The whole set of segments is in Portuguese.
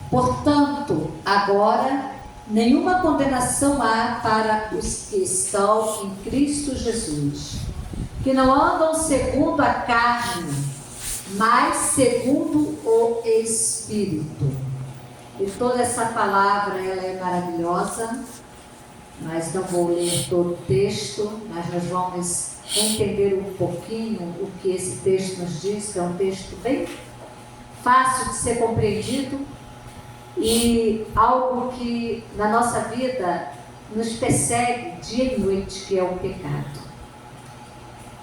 Portanto, agora, nenhuma condenação há para os que estão em Cristo Jesus, que não andam segundo a carne, mas segundo o Espírito. E toda essa palavra, ela é maravilhosa, mas não vou ler todo o texto, mas nós vamos entender um pouquinho o que esse texto nos diz, que é um texto bem fácil de ser compreendido e algo que na nossa vida nos persegue dia e noite, que é o pecado.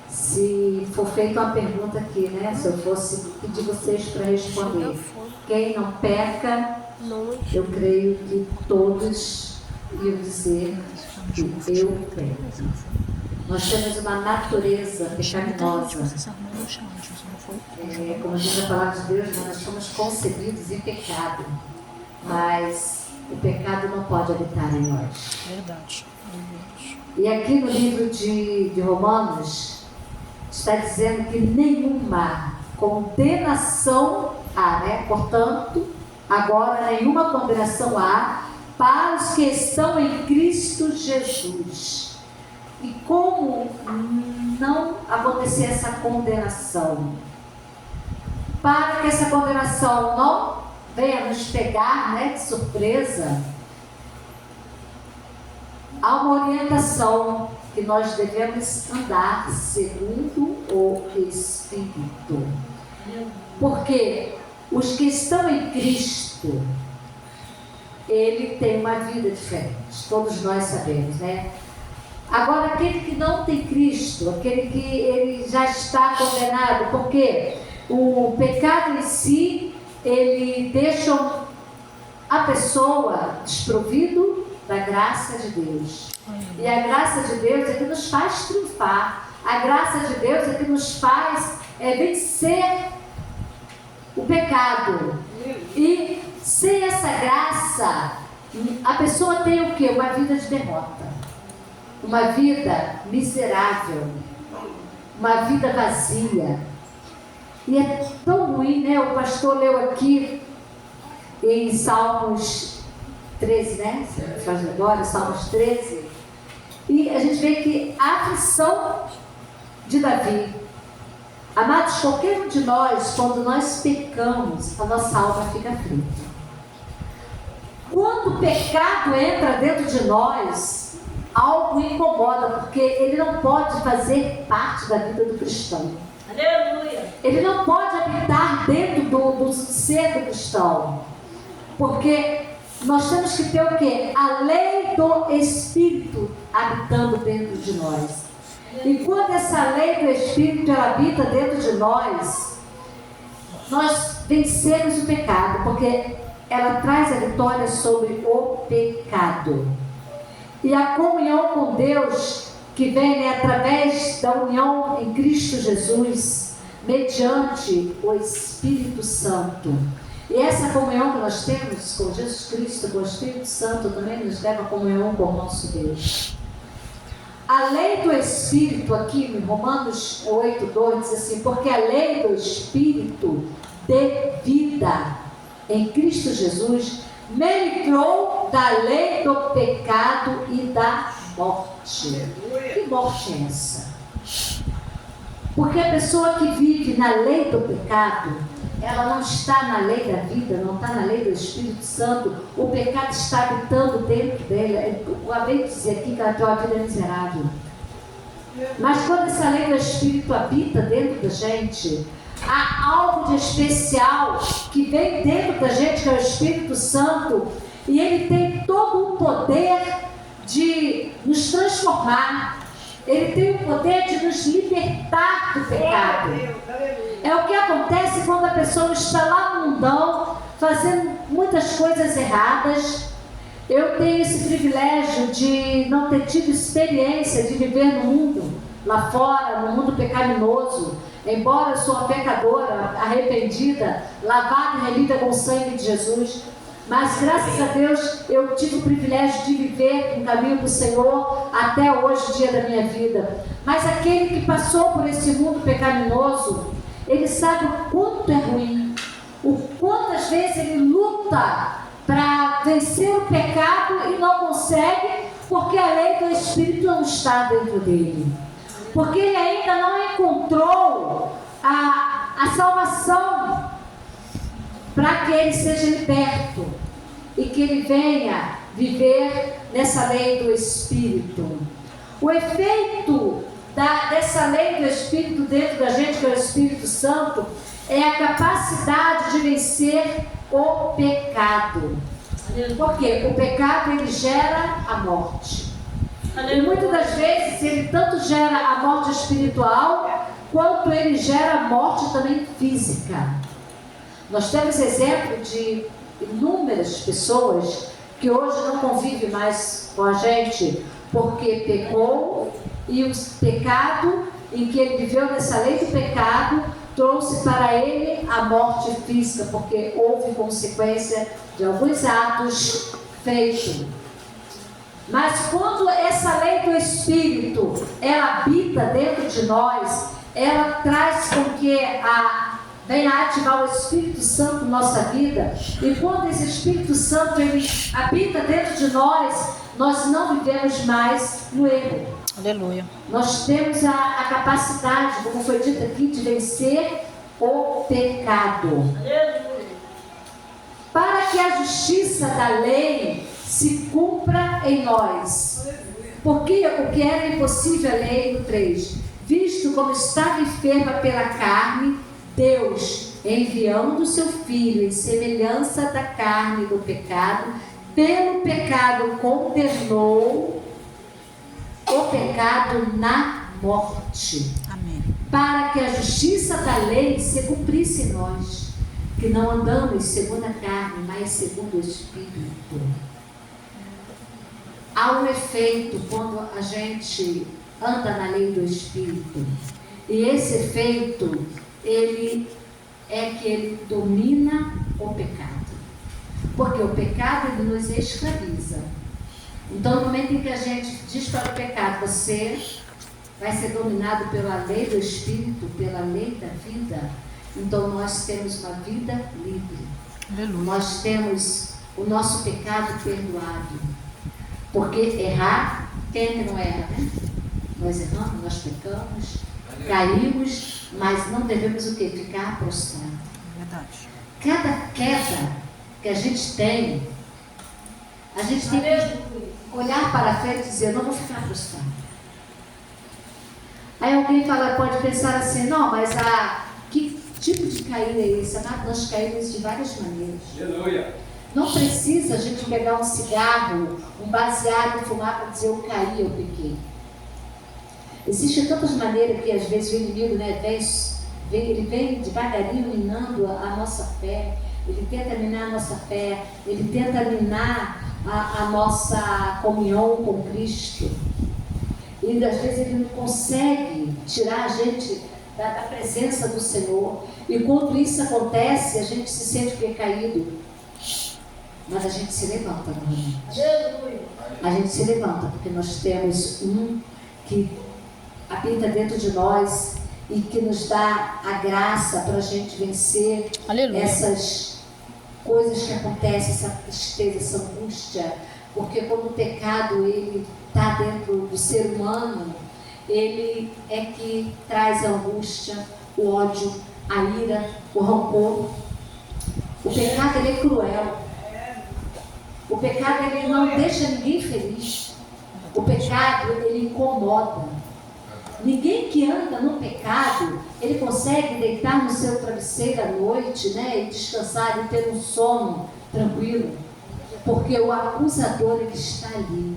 Se for feita uma pergunta aqui, né? Se eu fosse pedir vocês para responder, quem não peca, eu creio que todos iam dizer que eu peco. Nós temos uma natureza pecaminosa. Como diz a palavra de Deus, nós somos concebidos em pecado, mas o pecado não pode habitar em nós. Verdade. E aqui no livro de Romanos, está dizendo que nenhuma condenação há, né? Portanto, agora nenhuma condenação há para os que estão em Cristo Jesus. E como não acontecer essa condenação? Para que essa condenação não venha nos pegar, né, de surpresa, há uma orientação que nós devemos andar segundo o Espírito. Porque os que estão em Cristo, ele tem uma vida diferente, todos nós sabemos, né? Agora, aquele que não tem Cristo, aquele que ele já está condenado, porque o pecado em si, ele deixa a pessoa desprovido da graça de Deus. E a graça de Deus é que nos faz triunfar. A graça de Deus é que nos faz vencer o pecado. E sem essa graça, a pessoa tem o quê? Uma vida de derrota. Uma vida miserável. Uma vida vazia. E é tão ruim, né? O pastor leu aqui em Salmos 13, né? Faz agora, Salmos 13. E a gente vê que a aflição de Davi. Amados, qualquer um de nós, quando nós pecamos, a nossa alma fica aflita. Quando o pecado entra dentro de nós, algo incomoda, porque ele não pode fazer parte da vida do cristão. Aleluia! Ele não pode habitar dentro do ser do cristão. Porque nós temos que ter o quê? A lei do Espírito habitando dentro de nós. E quando essa lei do Espírito ela habita dentro de nós, nós vencemos o pecado, porque ela traz a vitória sobre o pecado. E a comunhão com Deus, que vem, né, através da união em Cristo Jesus, mediante o Espírito Santo. E essa comunhão que nós temos com Jesus Cristo, com o Espírito Santo, também nos leva a comunhão com o nosso Deus. A lei do Espírito, aqui em Romanos 8:2, diz assim: porque a lei do Espírito de vida em Cristo Jesus me livrou da lei do pecado e da morte. Que morte é essa? Porque a pessoa que vive na lei do pecado, ela não está na lei da vida, não está na lei do Espírito Santo. O pecado está habitando dentro dela. Eu acabei de dizer aqui que a tua vida é miserável. Mas quando essa lei do Espírito habita dentro da gente, há algo de especial que vem dentro da gente, que é o Espírito Santo, e ele tem todo o poder de nos transformar. Ele tem o poder de nos libertar do pecado. É o que acontece quando a pessoa está lá no mundão, fazendo muitas coisas erradas. Eu tenho esse privilégio de não ter tido experiência de viver no mundo, lá fora, no mundo pecaminoso. Embora eu sou uma pecadora, arrependida, lavada e remida com o sangue de Jesus, mas graças a Deus eu tive o privilégio de viver no caminho do Senhor até hoje, o dia da minha vida. Mas aquele que passou por esse mundo pecaminoso, ele sabe o quanto é ruim, o quantas vezes ele luta vencer o pecado e não consegue, porque a lei do Espírito não está dentro dele. Porque ele ainda não encontrou a salvação para que ele seja liberto e que ele venha viver nessa lei do Espírito. O efeito dessa lei do Espírito dentro da gente, que é o Espírito Santo, é a capacidade de vencer o pecado. Porque o pecado, ele gera a morte. E muitas das vezes ele tanto gera a morte espiritual, quanto ele gera a morte também física. Nós temos exemplo de inúmeras pessoas que hoje não convivem mais com a gente porque pecou, e o pecado em que ele viveu nessa lei do pecado trouxe para ele a morte física, porque houve consequência de alguns atos feitos. Mas quando essa lei do Espírito, ela habita dentro de nós, ela traz com que venha ativar o Espírito Santo na nossa vida. E quando esse Espírito Santo ele habita dentro de nós, nós não vivemos mais no erro. Aleluia. Nós temos a capacidade, como foi dito aqui, de vencer o pecado. Aleluia. Para que a justiça da lei se cumpra em nós. Porque o que era impossível a lei no 3, visto como estava enferma pela carne, Deus, enviando o seu Filho em semelhança da carne do pecado, pelo pecado condenou o pecado na morte. Amém. Para que a justiça da lei se cumprisse em nós, que não andamos segundo a carne, mas segundo o Espírito. Há um efeito quando a gente anda na lei do Espírito. E esse efeito, ele domina o pecado. Porque o pecado, ele nos escraviza. Então, no momento em que a gente diz para o pecado, você vai ser dominado pela lei do Espírito, pela lei da vida, então nós temos uma vida livre. Aleluia. Nós temos o nosso pecado perdoado. Porque errar, quem é que não erra, né? Nós erramos, nós pecamos, caímos, mas não devemos o quê? Ficar prostrado. Verdade. Cada queda que a gente tem que olhar para frente e dizer, eu não vou ficar prostrado. Aí alguém pode pensar assim, não, mas que tipo de caída é esse? Nós caímos de várias maneiras. Aleluia. Não precisa a gente pegar um cigarro, um baseado e fumar para dizer eu caí, eu pequei. Existem tantas maneiras que às vezes o inimigo, né, ele vem devagarinho minando a nossa fé, ele tenta minar a nossa fé, ele tenta minar a nossa comunhão com Cristo. E às vezes ele não consegue tirar a gente da presença do Senhor. E quando isso acontece, a gente se sente recaído. Mas a gente se levanta, não é? A gente se levanta, porque nós temos um que habita dentro de nós e que nos dá a graça para a gente vencer Aleluia. essas coisas que acontecem, essa tristeza, essa angústia. Porque quando o pecado ele está dentro do ser humano, ele é que traz a angústia, o ódio, a ira, o rancor. O pecado ele é cruel. O pecado ele não deixa ninguém feliz. O pecado ele incomoda. Ninguém que anda no pecado, ele consegue deitar no seu travesseiro à noite, né, e descansar e ter um sono tranquilo. Porque o acusador ele está ali.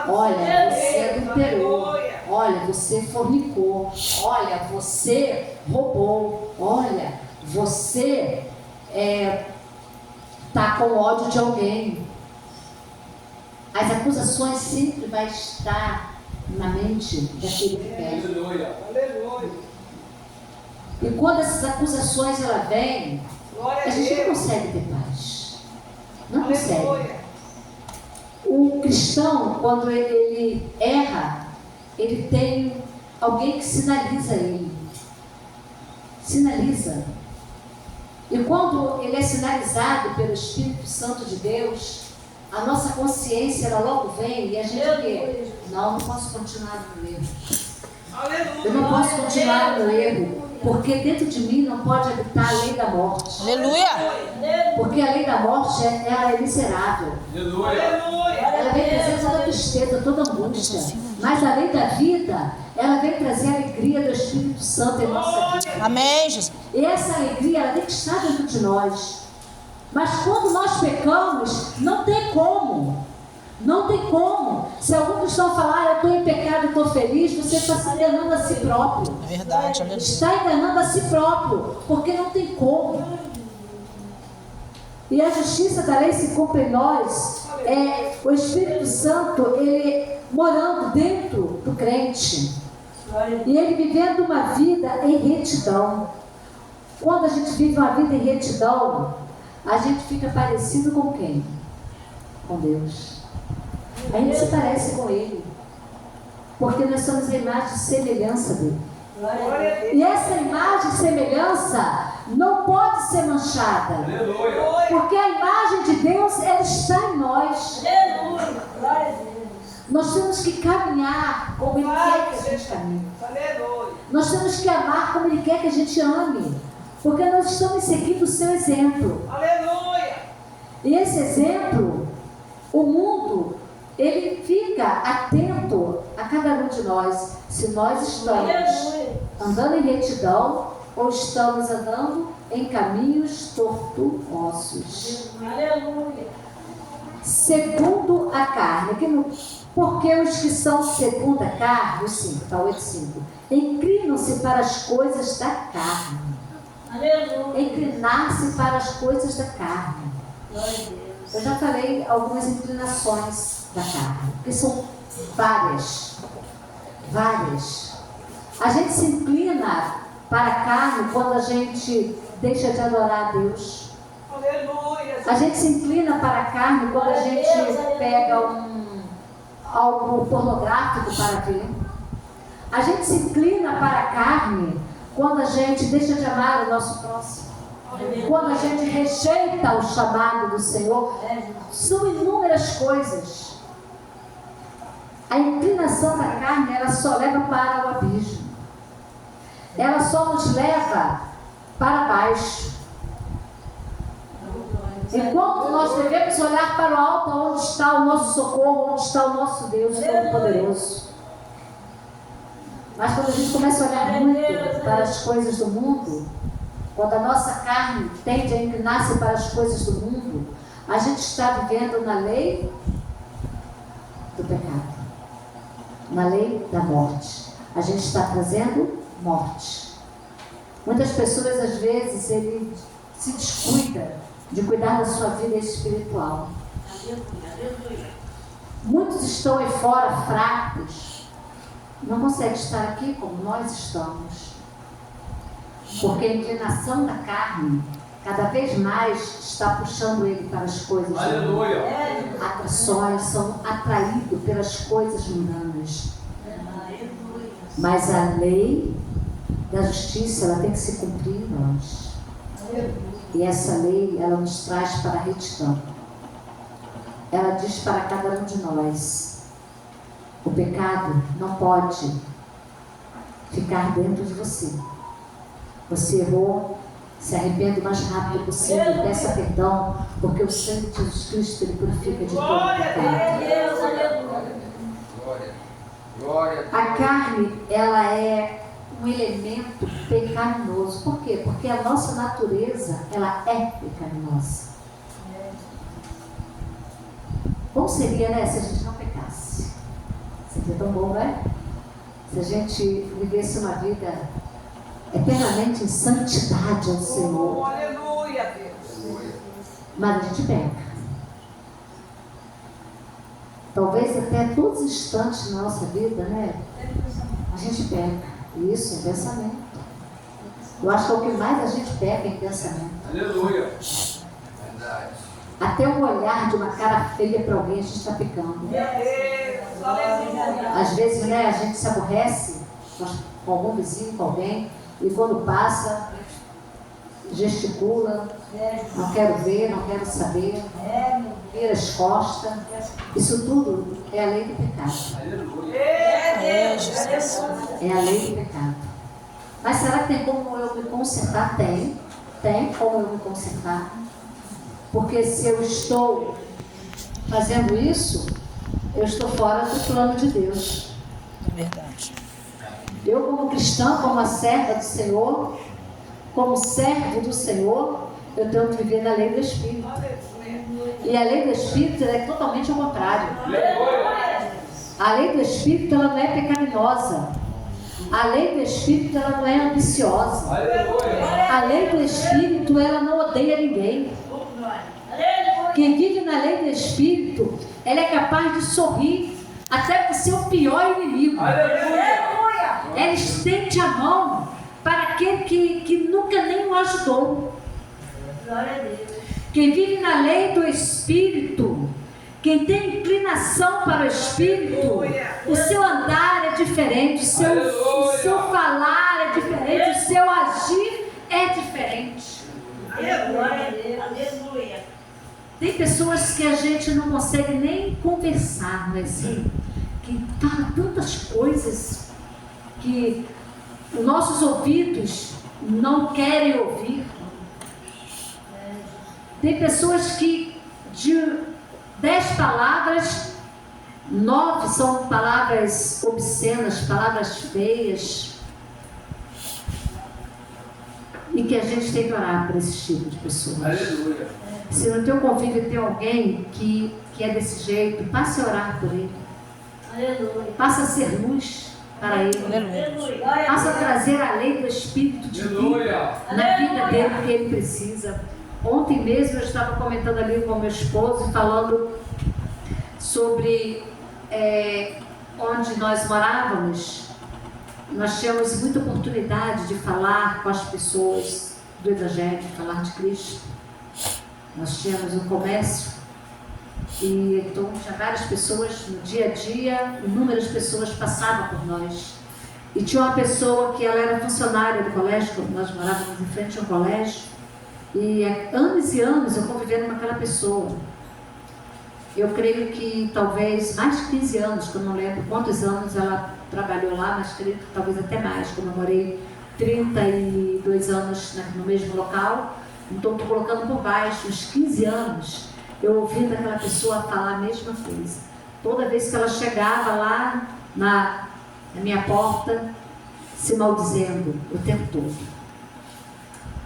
Olha, você adulterou. Olha, você fornicou. Olha, você roubou. Olha, você está com ódio de alguém. As acusações sempre vão estar na mente daquele que pede. E quando essas acusações ela vem, a gente não consegue ter paz. Não consegue. O cristão, quando ele erra, ele tem alguém que sinaliza ele. Sinaliza. E quando ele é sinalizado pelo Espírito Santo de Deus, a nossa consciência ela logo vem e a gente o quê? Não posso continuar no erro. Eu não posso continuar no erro, porque dentro de mim não pode habitar a lei da morte. Aleluia. Porque a lei da morte ela é miserável. Ela vem trazer toda tristeza, toda angústia. Mas a lei da vida, ela vem trazer a alegria do Espírito Santo em nossa vida. Amém, Jesus. E essa alegria, ela tem que estar dentro de nós. Mas quando nós pecamos, não tem como. Não tem como. Se algum cristão falar, eu estou em pecado e estou feliz, você está se enganando a si próprio. É verdade, aleluia. Está enganando a si próprio, porque não tem como. E a justiça da lei se cumpre em nós. É o Espírito Santo, ele morando dentro do crente. E ele vivendo uma vida em retidão. Quando a gente vive uma vida em retidão, a gente fica parecido com quem? Com Deus. A gente se parece com Ele. Porque nós somos a imagem e semelhança dele. E essa imagem e semelhança não pode ser manchada. Porque a imagem de Deus, ela está em nós. Nós temos que caminhar como Ele quer que a gente caminhe. Nós temos que amar como Ele quer que a gente ame. Porque nós estamos seguindo o seu exemplo. E esse exemplo, o mundo, ele fica atento a cada um de nós. Se nós estamos andando em retidão ou estamos andando em caminhos tortuosos. Segundo a carne. Porque os que são segundo a carne, o 5, está 8:5, inclinam-se para as coisas da carne. Inclinar-se para as coisas da carne. Eu já falei algumas inclinações da carne, que são várias. A gente se inclina para a carne quando a gente deixa de adorar a Deus. A gente se inclina para a carne quando a gente pega algo pornográfico para ver. A gente se inclina para a carne quando a gente deixa de amar o nosso próximo. Quando a gente rejeita o chamado do Senhor. São inúmeras coisas. A inclinação da carne, ela só leva para o abismo. Ela só nos leva para baixo. Enquanto nós devemos olhar para o alto, onde está o nosso socorro, onde está o nosso Deus Todo-Poderoso. Mas quando a gente começa a olhar muito para as coisas do mundo, quando a nossa carne tende a inclinar-se para as coisas do mundo, a gente está vivendo na lei do pecado, na lei da morte. A gente está trazendo morte. Muitas pessoas, às vezes, ele se descuida de cuidar da sua vida espiritual. Muitos estão aí fora fracos, não conseguem estar aqui como nós estamos, porque a inclinação da carne cada vez mais está puxando ele para as coisas. Atrações, são atraídos pelas coisas mundanas. Mas a lei da justiça, ela tem que se cumprir em nós. E essa lei, ela nos traz para a retidão. Ela diz para cada um de nós: o pecado não pode ficar dentro de você. Você errou, se arrependa o mais rápido possível, peça perdão, porque o sangue de Jesus Cristo, ele purifica de todo pecado. A carne, ela é um elemento pecaminoso. Por quê? Porque a nossa natureza, ela é pecaminosa. Bom seria, né, se a gente não pecasse. Seria tão bom, né? Se a gente vivesse uma vida eternamente em santidade ao Senhor. Mas a gente peca. Talvez até todos os instantes na nossa vida, né? A gente peca. Isso é pensamento. Eu acho que é o que mais a gente peca em pensamento. Aleluia. Até o olhar de uma cara feia para alguém, a gente está pecando. Às vezes, né, a gente se aborrece com algum vizinho, com alguém, e quando passa, gesticula, não quero ver, não quero saber. vira as costas. Isso tudo é a lei do pecado. É, Jesus. É a lei do pecado. Mas será que tem como eu me consertar? Tem. Tem como eu me consertar. Porque se eu estou fazendo isso, eu estou fora do plano de Deus. Verdade. Eu, como cristã, como a serva do Senhor, como servo do Senhor, eu tenho que viver na lei do Espírito. E a lei do Espírito é totalmente ao contrário. A lei do Espírito, ela não é pecaminosa. A lei do Espírito, ela não é ambiciosa. A lei do Espírito, ela não odeia ninguém. Quem vive na lei do Espírito, ela é capaz de sorrir até para o seu pior inimigo. Ela estende a mão para aquele que nunca nem o ajudou. Quem vive na lei do Espírito, quem tem inclinação para o Espírito, o seu andar é diferente, o seu falar é diferente, o seu agir é diferente. Tem pessoas que a gente não consegue nem conversar, não é assim? Que fala tantas coisas que os nossos ouvidos não querem ouvir. Tem pessoas que de 10 palavras, 9 são palavras obscenas, palavras feias. E que a gente tem que orar por esse tipo de pessoas. Aleluia. Se no teu convívio tem alguém que é desse jeito, passe a orar por ele. Aleluia. Passa a ser luz para ele. Aleluia. Passa a trazer a lei do Espírito de vida na vida dele que ele precisa. Ontem mesmo eu estava comentando ali com meu esposo, falando sobre onde nós morávamos. Nós tínhamos muita oportunidade de falar com as pessoas do Evangelho, de falar de Cristo. Nós tínhamos um comércio e então tinha várias pessoas no dia a dia, inúmeras pessoas passavam por nós. E tinha uma pessoa que ela era funcionária do colégio, quando nós morávamos em frente a um colégio, e há anos e anos eu convivendo com aquela pessoa. Eu creio que talvez mais de 15 anos, que eu não lembro quantos anos ela trabalhou lá, mas creio que talvez até mais, como eu morei 32 anos no mesmo local. Então estou colocando por baixo, uns 15 anos, eu ouvindo aquela pessoa falar a mesma coisa. Toda vez que ela chegava lá na minha porta, se maldizendo o tempo todo.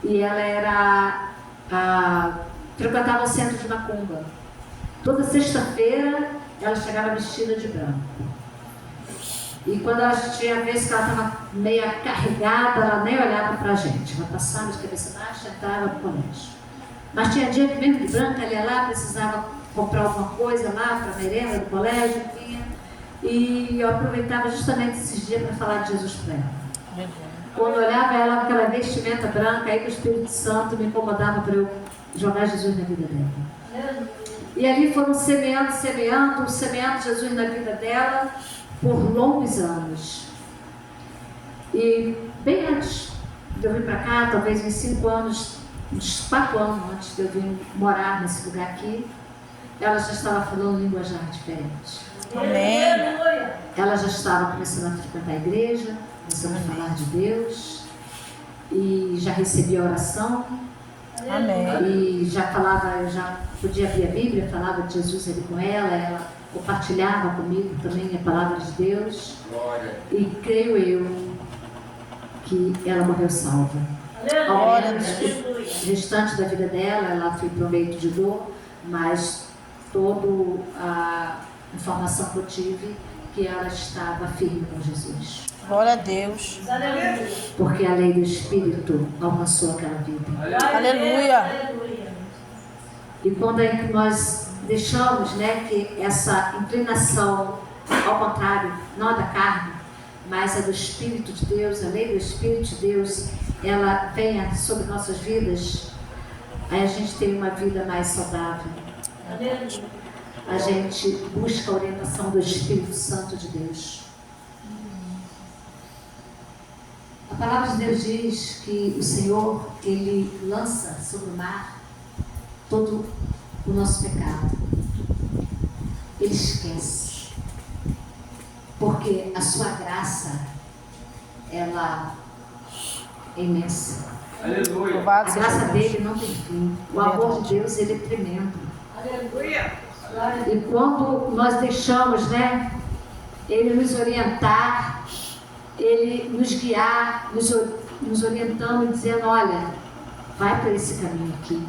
E ela frequentava o centro de macumba. Toda sexta-feira ela chegava vestida de branco. E quando ela tinha vez que ela estava meio carregada, ela nem olhava para a gente. Ela passava de cabeça baixa e entrava no colégio. Mas tinha dia que mesmo de branca, ela ia lá, precisava comprar alguma coisa lá para a merenda do colégio, vinha. E eu aproveitava justamente esses dias para falar de Jesus para ela. Quando eu olhava ela com aquela vestimenta branca, aí que o Espírito Santo me incomodava para eu jogar Jesus na vida dela. E ali foram semeando Jesus na vida dela por longos anos. E bem antes de eu vir para cá, talvez uns 5 anos, uns 4 anos antes de eu vir morar nesse lugar aqui, ela já estava falando linguajar diferente. Amém. Ela já estava começando a frequentar a igreja, começando a falar de Deus, e já recebia oração. Amém. E já falava, eu já podia abrir a Bíblia, falava de Jesus ali com ela compartilhava comigo também a palavra de Deus. Glória. E creio eu que ela morreu salva. Ao menos o restante da vida dela, ela foi para um leito de dor, mas toda a informação que eu tive que ela estava firme com Jesus. Glória a Deus. Porque a lei do Espírito alcançou aquela vida. Aleluia. E quando é que nós deixamos, que essa inclinação, ao contrário, não a da carne, mas a do Espírito de Deus, a lei do Espírito de Deus, ela venha sobre nossas vidas, aí a gente tem uma vida mais saudável. A gente busca a orientação do Espírito Santo de Deus. A palavra de Deus diz que o Senhor, Ele lança sobre o mar todo o nosso pecado. ele esquece. Porque a sua graça, ela é imensa. Aleluia. A Louvado seja graça Deus. dele não tem fim. O amor de Deus, ele é tremendo. Aleluia. E quando nós deixamos, né, ele nos orientar, ele nos guiar, nos orientando e dizendo, olha, vai por esse caminho aqui.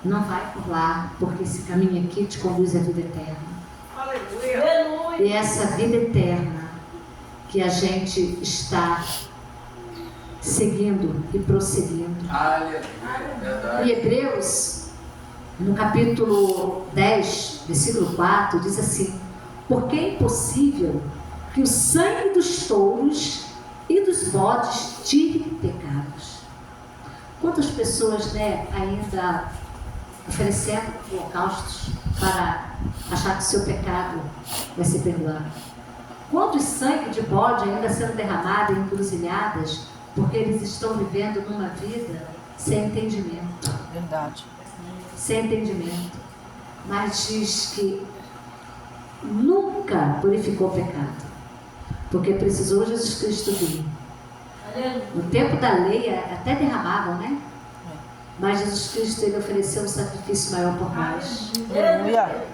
Não vai por lá, porque esse caminho aqui te conduz à vida eterna. Aleluia. E essa vida eterna que a gente está seguindo e prosseguindo. Aleluia. Em Hebreus, no capítulo 10, versículo 4, diz assim: porque é impossível que o sangue dos touros e dos bodes tire pecados. Quantas pessoas, né, ainda oferecendo holocaustos para achar que o seu pecado vai ser perdoado? Quantos sangue de bode ainda sendo derramado em encruzilhadas porque eles estão vivendo numa vida sem entendimento? Verdade. Sem entendimento. Mas diz que nunca purificou o pecado, porque precisou Jesus Cristo vir. No tempo da lei até derramavam, né? Mas Jesus Cristo, ele ofereceu um sacrifício maior por nós. Aleluia.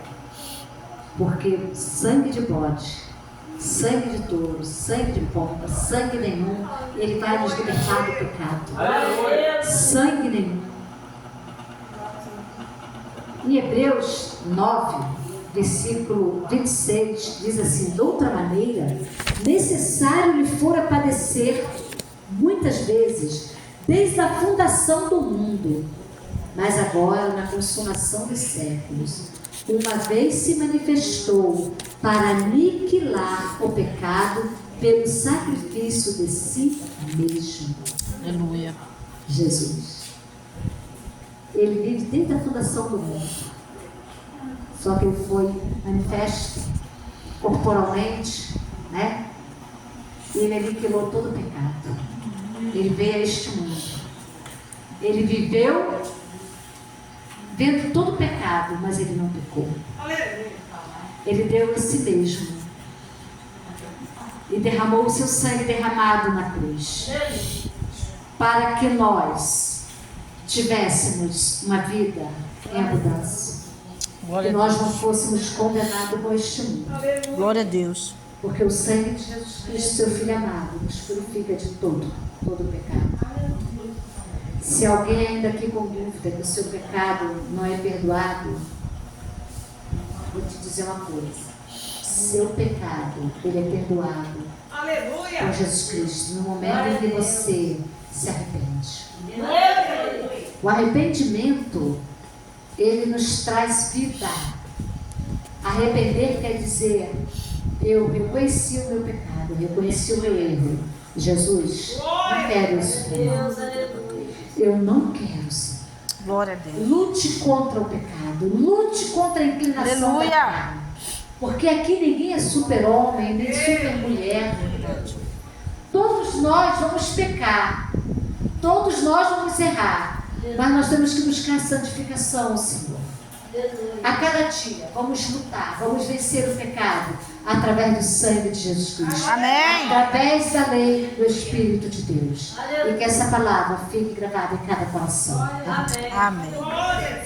Porque sangue de bode, sangue de touro, sangue de pomba, sangue nenhum, ele vai nos libertar do pecado. Sangue nenhum. Em Hebreus 9, versículo 26, diz assim: de outra maneira, necessário lhe fora padecer muitas vezes, desde a fundação do mundo, mas agora, na consumação dos séculos, uma vez se manifestou para aniquilar o pecado pelo sacrifício de si mesmo. Aleluia. Jesus. Ele vive desde a fundação do mundo. Só que ele foi manifesto corporalmente, né? E ele aniquilou todo o pecado. Ele veio a este mundo. Ele viveu vendo todo o pecado, mas ele não pecou. Ele deu a si mesmo. E derramou o seu sangue derramado na cruz. Para que nós tivéssemos uma vida em abundância. Glória Que a nós Deus. não fôssemos condenados com este mundo. Glória a Deus. Porque o sangue de Jesus Cristo, seu Filho amado, nos purifica de todo pecado. Se alguém ainda aqui com dúvida que o seu pecado não é perdoado, vou te dizer uma coisa. Seu pecado, ele é perdoado por Jesus Cristo no momento em que você se arrepende. O arrependimento, ele nos traz vida. Arrepender quer dizer, eu reconheci o meu pecado, eu reconheci o meu erro. Jesus, não quero isso. Eu não quero, Senhor. Glória a Deus. Lute contra o pecado, lute contra a inclinação Aleluia. da carne. Porque aqui ninguém é super-homem, nem super-mulher. Todos nós vamos pecar, todos nós vamos errar, mas nós temos que buscar a santificação, Senhor. A cada dia, vamos lutar, vamos vencer o pecado através do sangue de Jesus Cristo. Amém. Através da lei do Espírito de Deus. E que essa palavra fique gravada em cada coração. Amém. Glória a